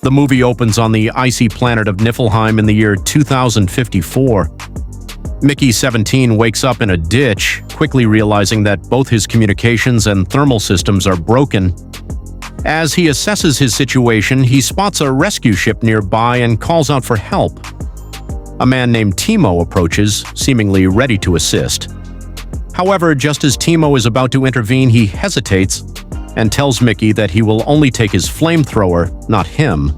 The movie opens on the icy planet of Niflheim in the year 2054. Mickey, 17, wakes up in a ditch, quickly realizing that both his communications and thermal systems are broken. As he assesses his situation, he spots a rescue ship nearby and calls out for help. A man named Timo approaches, seemingly ready to assist. However, just as Timo is about to intervene, he hesitates and tells Mickey that he will only take his flamethrower, not him,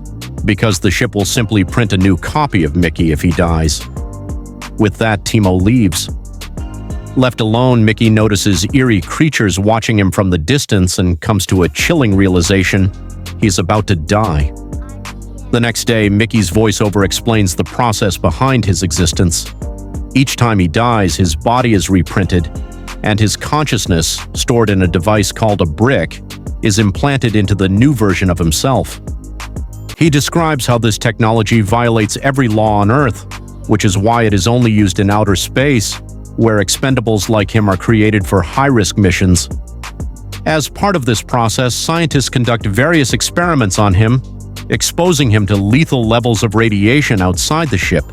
because the ship will simply print a new copy of Mickey if he dies. With that, Timo leaves. Left alone, Mickey notices eerie creatures watching him from the distance and comes to a chilling realization: he's about to die. The next day, Mickey's voiceover explains the process behind his existence. Each time he dies, his body is reprinted, and his consciousness, stored in a device called a brick, is implanted into the new version of himself. He describes how this technology violates every law on Earth, which is why it is only used in outer space, where expendables like him are created for high-risk missions. As part of this process, scientists conduct various experiments on him, exposing him to lethal levels of radiation outside the ship.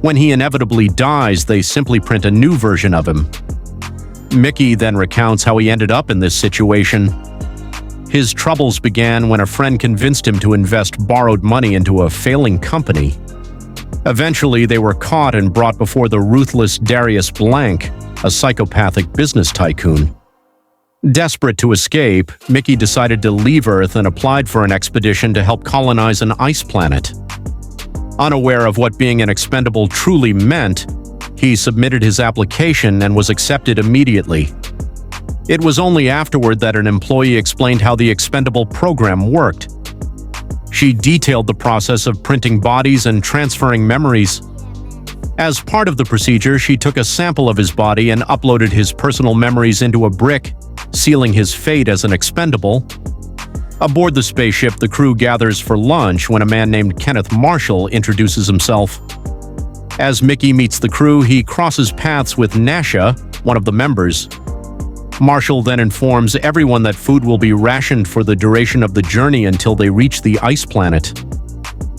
When he inevitably dies, they simply print a new version of him. Mickey then recounts how he ended up in this situation. His troubles began when a friend convinced him to invest borrowed money into a failing company. Eventually, they were caught and brought before the ruthless Darius Blank, a psychopathic business tycoon. Desperate to escape, Mickey decided to leave Earth and applied for an expedition to help colonize an ice planet. Unaware of what being an expendable truly meant, he submitted his application and was accepted immediately. It was only afterward that an employee explained how the expendable program worked. She detailed the process of printing bodies and transferring memories. As part of the procedure, she took a sample of his body and uploaded his personal memories into a brick, sealing his fate as an expendable. Aboard the spaceship, the crew gathers for lunch when a man named Kenneth Marshall introduces himself. As Mickey meets the crew, he crosses paths with Nasha, one of the members. Marshall then informs everyone that food will be rationed for the duration of the journey until they reach the ice planet.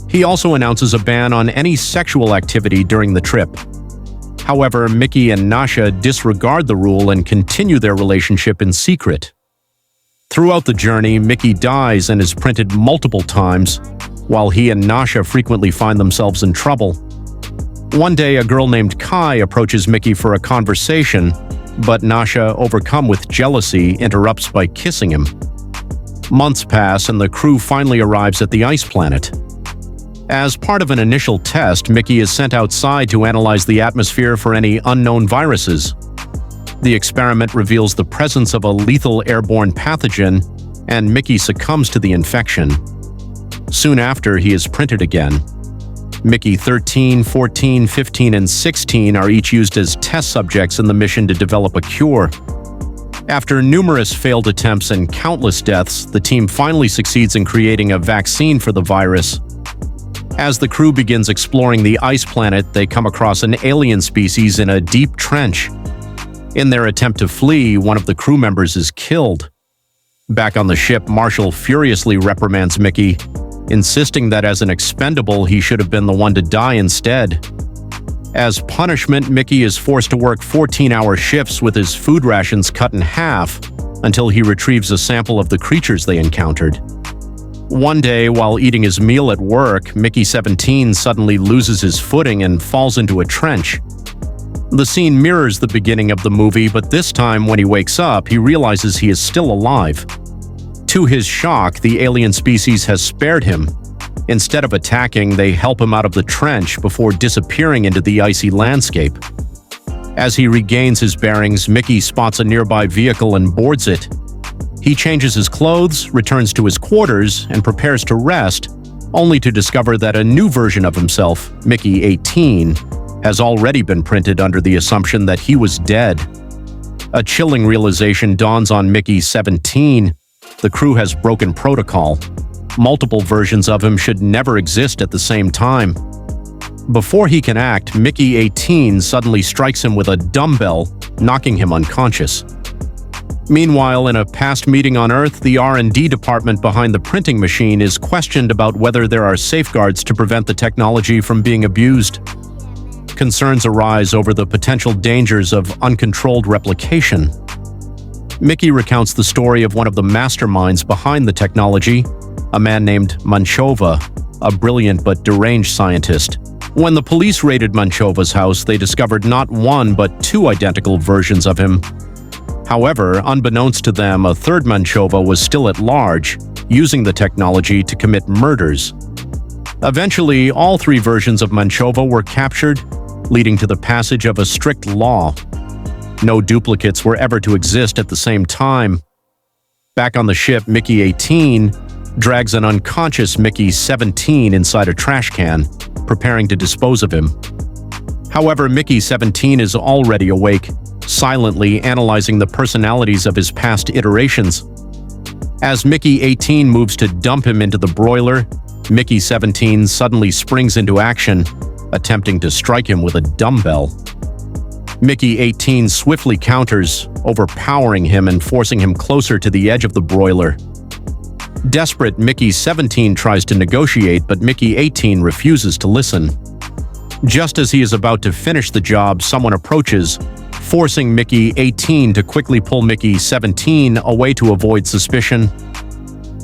He also announces a ban on any sexual activity during the trip. However, Mickey and Nasha disregard the rule and continue their relationship in secret. Throughout the journey, Mickey dies and is printed multiple times, while he and Nasha frequently find themselves in trouble. One day, a girl named Kai approaches Mickey for a conversation, but Nasha, overcome with jealousy, interrupts by kissing him. Months pass and the crew finally arrives at the ice planet. As part of an initial test, Mickey is sent outside to analyze the atmosphere for any unknown viruses. The experiment reveals the presence of a lethal airborne pathogen, and Mickey succumbs to the infection. Soon after, he is printed again. Mickey 13, 14, 15, and 16 are each used as test subjects in the mission to develop a cure. After numerous failed attempts and countless deaths, the team finally succeeds in creating a vaccine for the virus. As the crew begins exploring the ice planet, they come across an alien species in a deep trench. In their attempt to flee, one of the crew members is killed. Back on the ship, Marshall furiously reprimands Mickey, insisting that as an expendable, he should have been the one to die instead. As punishment, Mickey is forced to work 14-hour shifts with his food rations cut in half until he retrieves a sample of the creatures they encountered. One day, while eating his meal at work, Mickey 17 suddenly loses his footing and falls into a trench. The scene mirrors the beginning of the movie, but this time when he wakes up, he realizes he is still alive. To his shock, the alien species has spared him. Instead of attacking, they help him out of the trench before disappearing into the icy landscape. As he regains his bearings, Mickey spots a nearby vehicle and boards it. He changes his clothes, returns to his quarters, and prepares to rest, only to discover that a new version of himself, Mickey 18, has already been printed under the assumption that he was dead. A chilling realization dawns on Mickey 17. The crew has broken protocol. Multiple versions of him should never exist at the same time. Before he can act, Mickey 18 suddenly strikes him with a dumbbell, knocking him unconscious. Meanwhile, in a past meeting on Earth, the R&D department behind the printing machine is questioned about whether there are safeguards to prevent the technology from being abused. Concerns arise over the potential dangers of uncontrolled replication. Mickey recounts the story of one of the masterminds behind the technology, a man named Manchova, a brilliant but deranged scientist. When the police raided Manchova's house, they discovered not one but two identical versions of him. However, unbeknownst to them, a third Manchova was still at large, using the technology to commit murders. Eventually, all three versions of Manchova were captured, leading to the passage of a strict law. No duplicates were ever to exist at the same time. Back on the ship, Mickey 18 drags an unconscious Mickey 17 inside a trash can, preparing to dispose of him. However, Mickey 17 is already awake, silently analyzing the personalities of his past iterations. As Mickey 18 moves to dump him into the broiler, Mickey 17 suddenly springs into action, attempting to strike him with a dumbbell. Mickey 18 swiftly counters, overpowering him and forcing him closer to the edge of the broiler. Desperate, Mickey 17 tries to negotiate, but Mickey 18 refuses to listen. Just as he is about to finish the job, someone approaches, forcing Mickey 18 to quickly pull Mickey 17 away to avoid suspicion.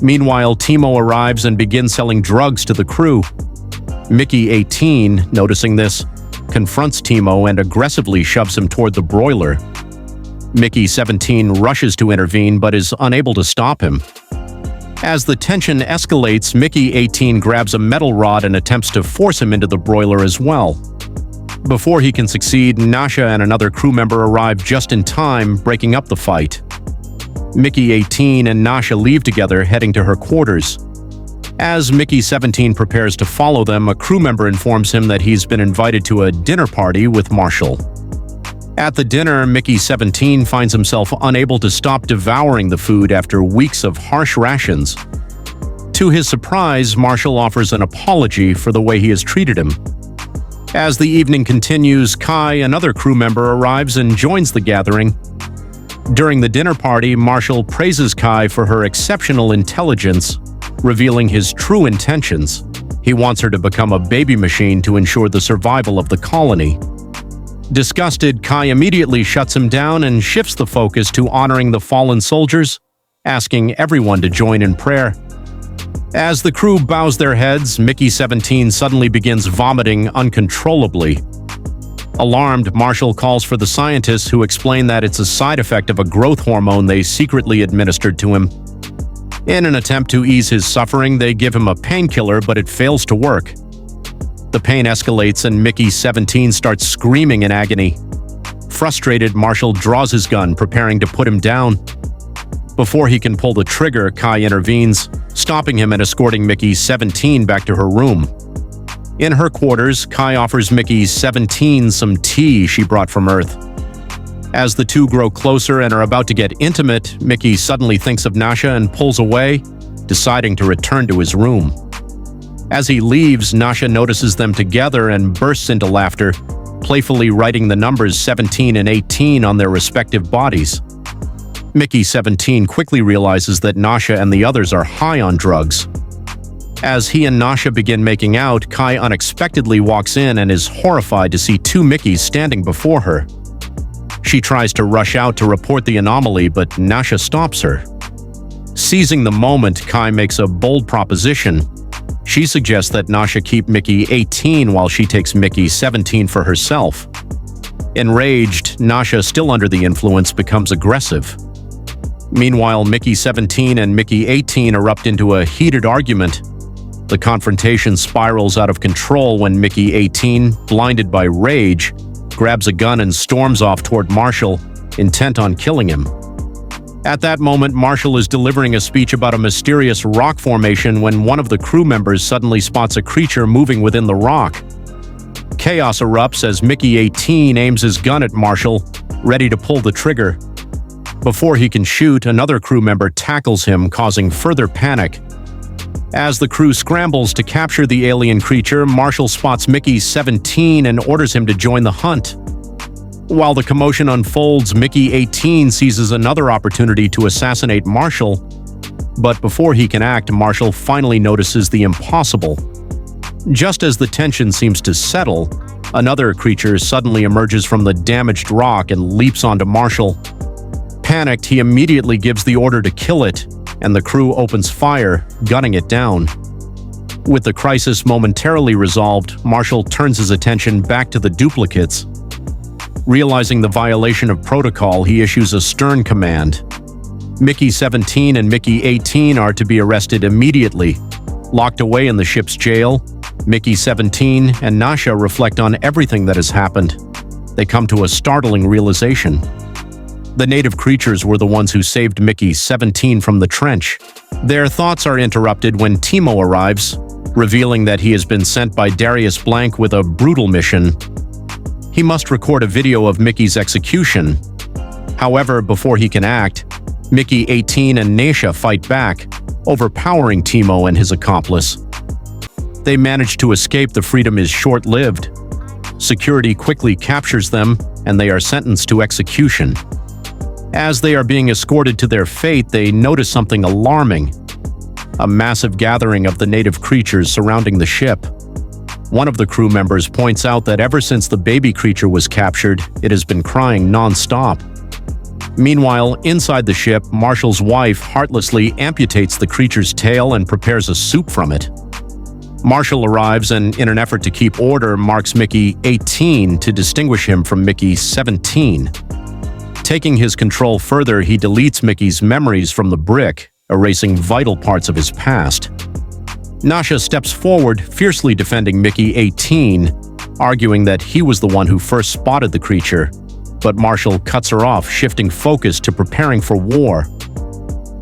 Meanwhile, Timo arrives and begins selling drugs to the crew. Mickey 18, noticing this, confronts Timo and aggressively shoves him toward the broiler. Mickey 17 rushes to intervene but is unable to stop him. As the tension escalates, Mickey 18 grabs a metal rod and attempts to force him into the broiler as well. Before he can succeed, Nasha and another crew member arrive just in time, breaking up the fight. Mickey 18 and Nasha leave together, heading to her quarters. As Mickey 17 prepares to follow them, a crew member informs him that he's been invited to a dinner party with Marshall. At the dinner, Mickey 17 finds himself unable to stop devouring the food after weeks of harsh rations. To his surprise, Marshall offers an apology for the way he has treated him. As the evening continues, Kai, another crew member, arrives and joins the gathering. During the dinner party, Marshall praises Kai for her exceptional intelligence, revealing his true intentions. He wants her to become a baby machine to ensure the survival of the colony. Disgusted, Kai immediately shuts him down and shifts the focus to honoring the fallen soldiers, asking everyone to join in prayer. As the crew bows their heads, Mickey 17 suddenly begins vomiting uncontrollably. Alarmed, Marshall calls for the scientists, who explain that it's a side effect of a growth hormone they secretly administered to him. In an attempt to ease his suffering, they give him a painkiller, but it fails to work. The pain escalates and Mickey 17 starts screaming in agony. Frustrated, Marshall draws his gun, preparing to put him down. Before he can pull the trigger, Kai intervenes, stopping him and escorting Mickey 17 back to her room. In her quarters, Kai offers Mickey 17 some tea she brought from Earth. As the two grow closer and are about to get intimate, Mickey suddenly thinks of Nasha and pulls away, deciding to return to his room. As he leaves, Nasha notices them together and bursts into laughter, playfully writing the numbers 17 and 18 on their respective bodies. Mickey 17 quickly realizes that Nasha and the others are high on drugs. As he and Nasha begin making out, Kai unexpectedly walks in and is horrified to see two Mickeys standing before her. She tries to rush out to report the anomaly, but Nasha stops her. Seizing the moment, Kai makes a bold proposition. She suggests that Nasha keep Mickey 18 while she takes Mickey 17 for herself. Enraged, Nasha, still under the influence, becomes aggressive. Meanwhile, Mickey 17 and Mickey 18 erupt into a heated argument. The confrontation spirals out of control when Mickey 18, blinded by rage, grabs a gun and storms off toward Marshall, intent on killing him. At that moment, Marshall is delivering a speech about a mysterious rock formation when one of the crew members suddenly spots a creature moving within the rock. Chaos erupts as Mickey 18 aims his gun at Marshall, ready to pull the trigger. Before he can shoot, another crew member tackles him, causing further panic. As the crew scrambles to capture the alien creature, Marshall spots Mickey 17 and orders him to join the hunt. While the commotion unfolds, Mickey 18 seizes another opportunity to assassinate Marshall, but before he can act, Marshall finally notices the impossible. Just as the tension seems to settle, another creature suddenly emerges from the damaged rock and leaps onto Marshall. Panicked, he immediately gives the order to kill it, and the crew opens fire, gunning it down. With the crisis momentarily resolved, Marshall turns his attention back to the duplicates. Realizing the violation of protocol, he issues a stern command. Mickey 17 and Mickey 18 are to be arrested immediately. Locked away in the ship's jail, Mickey 17 and Nasha reflect on everything that has happened. They come to a startling realization. The native creatures were the ones who saved Mickey 17 from the trench. Their thoughts are interrupted when Timo arrives, revealing that he has been sent by Darius Blank with a brutal mission. He must record a video of Mickey's execution. However, before he can act, Mickey 18 and Nasha fight back, overpowering Timo and his accomplice. They manage to escape. The freedom is short-lived. Security quickly captures them, and they are sentenced to execution. As they are being escorted to their fate, they notice something alarming: a massive gathering of the native creatures surrounding the ship. One of the crew members points out that ever since the baby creature was captured, it has been crying non-stop. Meanwhile, inside the ship, Marshall's wife heartlessly amputates the creature's tail and prepares a soup from it. Marshall arrives and, in an effort to keep order, marks Mickey 18 to distinguish him from Mickey 17. Taking his control further, he deletes Mickey's memories from the brick, erasing vital parts of his past. Nasha steps forward, fiercely defending Mickey 18, arguing that he was the one who first spotted the creature, but Marshall cuts her off, shifting focus to preparing for war.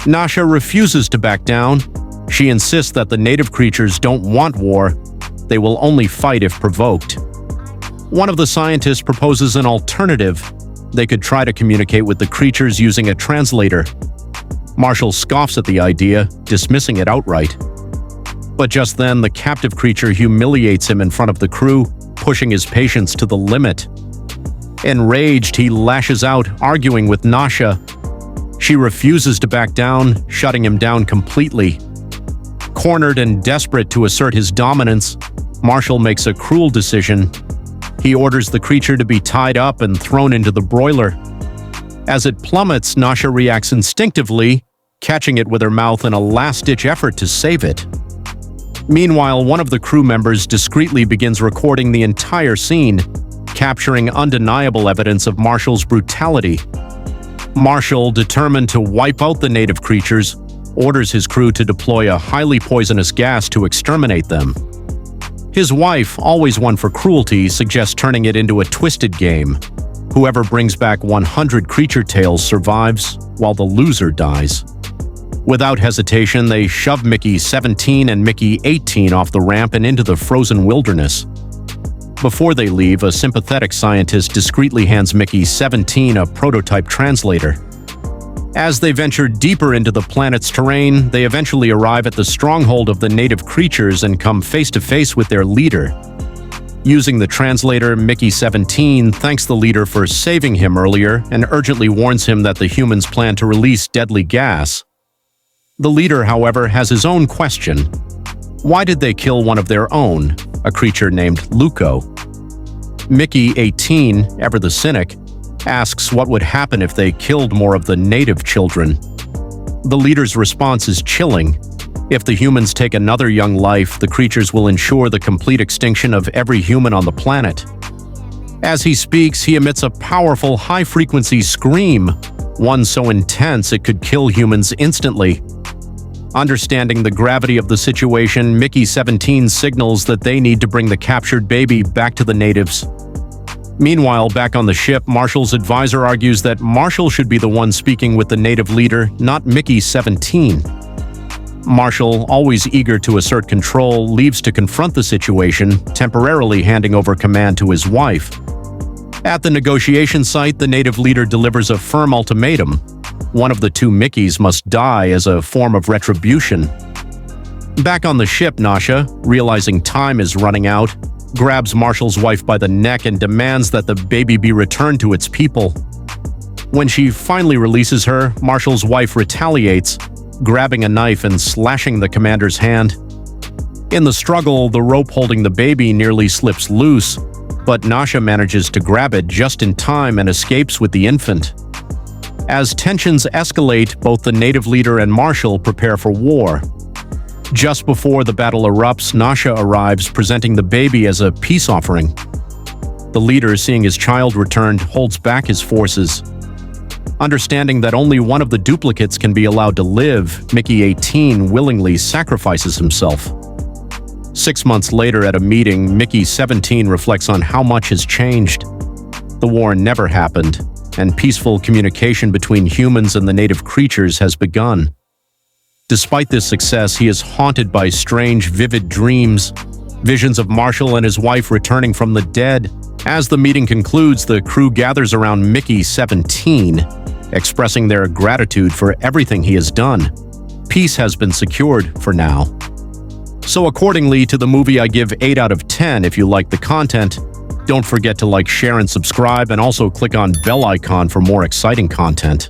Nasha refuses to back down. She insists that the native creatures don't want war. They will only fight if provoked. One of the scientists proposes an alternative. They could try to communicate with the creatures using a translator. Marshall scoffs at the idea, dismissing it outright. But just then, the captive creature humiliates him in front of the crew, pushing his patience to the limit. Enraged, he lashes out, arguing with Nasha. She refuses to back down, shutting him down completely. Cornered and desperate to assert his dominance, Marshall makes a cruel decision. He orders the creature to be tied up and thrown into the broiler. As it plummets, Nasha reacts instinctively, catching it with her mouth in a last-ditch effort to save it. Meanwhile, one of the crew members discreetly begins recording the entire scene, capturing undeniable evidence of Marshall's brutality. Marshall, determined to wipe out the native creatures, orders his crew to deploy a highly poisonous gas to exterminate them. His wife, always one for cruelty, suggests turning it into a twisted game. Whoever brings back 100 creature tails survives, while the loser dies. Without hesitation, they shove Mickey 17 and Mickey 18 off the ramp and into the frozen wilderness. Before they leave, a sympathetic scientist discreetly hands Mickey 17 a prototype translator. As they venture deeper into the planet's terrain, they eventually arrive at the stronghold of the native creatures and come face to face with their leader. Using the translator, Mickey 17 thanks the leader for saving him earlier and urgently warns him that the humans plan to release deadly gas. The leader, however, has his own question. Why did they kill one of their own, a creature named Luco? Mickey 18, ever the cynic, asks what would happen if they killed more of the native children. The leader's response is chilling. If the humans take another young life, the creatures will ensure the complete extinction of every human on the planet. As he speaks, he emits a powerful, high-frequency scream, one so intense it could kill humans instantly. Understanding the gravity of the situation, Mickey 17 signals that they need to bring the captured baby back to the natives. Meanwhile, back on the ship, Marshall's advisor argues that Marshall should be the one speaking with the native leader, not Mickey 17. Marshall, always eager to assert control, leaves to confront the situation, temporarily handing over command to his wife. At the negotiation site, the native leader delivers a firm ultimatum. One of the two Mickeys must die as a form of retribution. Back on the ship, Nasha, realizing time is running out, grabs Marshall's wife by the neck and demands that the baby be returned to its people. When she finally releases her, Marshall's wife retaliates, grabbing a knife and slashing the commander's hand. In the struggle, the rope holding the baby nearly slips loose, but Nasha manages to grab it just in time and escapes with the infant. As tensions escalate, both the native leader and Marshall prepare for war. Just before the battle erupts, Nasha arrives, presenting the baby as a peace offering. The leader, seeing his child returned, holds back his forces. Understanding that only one of the duplicates can be allowed to live, Mickey 18 willingly sacrifices himself. 6 months later at a meeting, Mickey 17 reflects on how much has changed. The war never happened, and peaceful communication between humans and the native creatures has begun. Despite this success, he is haunted by strange, vivid dreams, visions of Marshall and his wife returning from the dead. As the meeting concludes, the crew gathers around Mickey 17, expressing their gratitude for everything he has done. Peace has been secured for now. So accordingly to the movie, I give 8 out of 10 if you like the content. Don't forget to like, share, and subscribe, and also click on bell icon for more exciting content.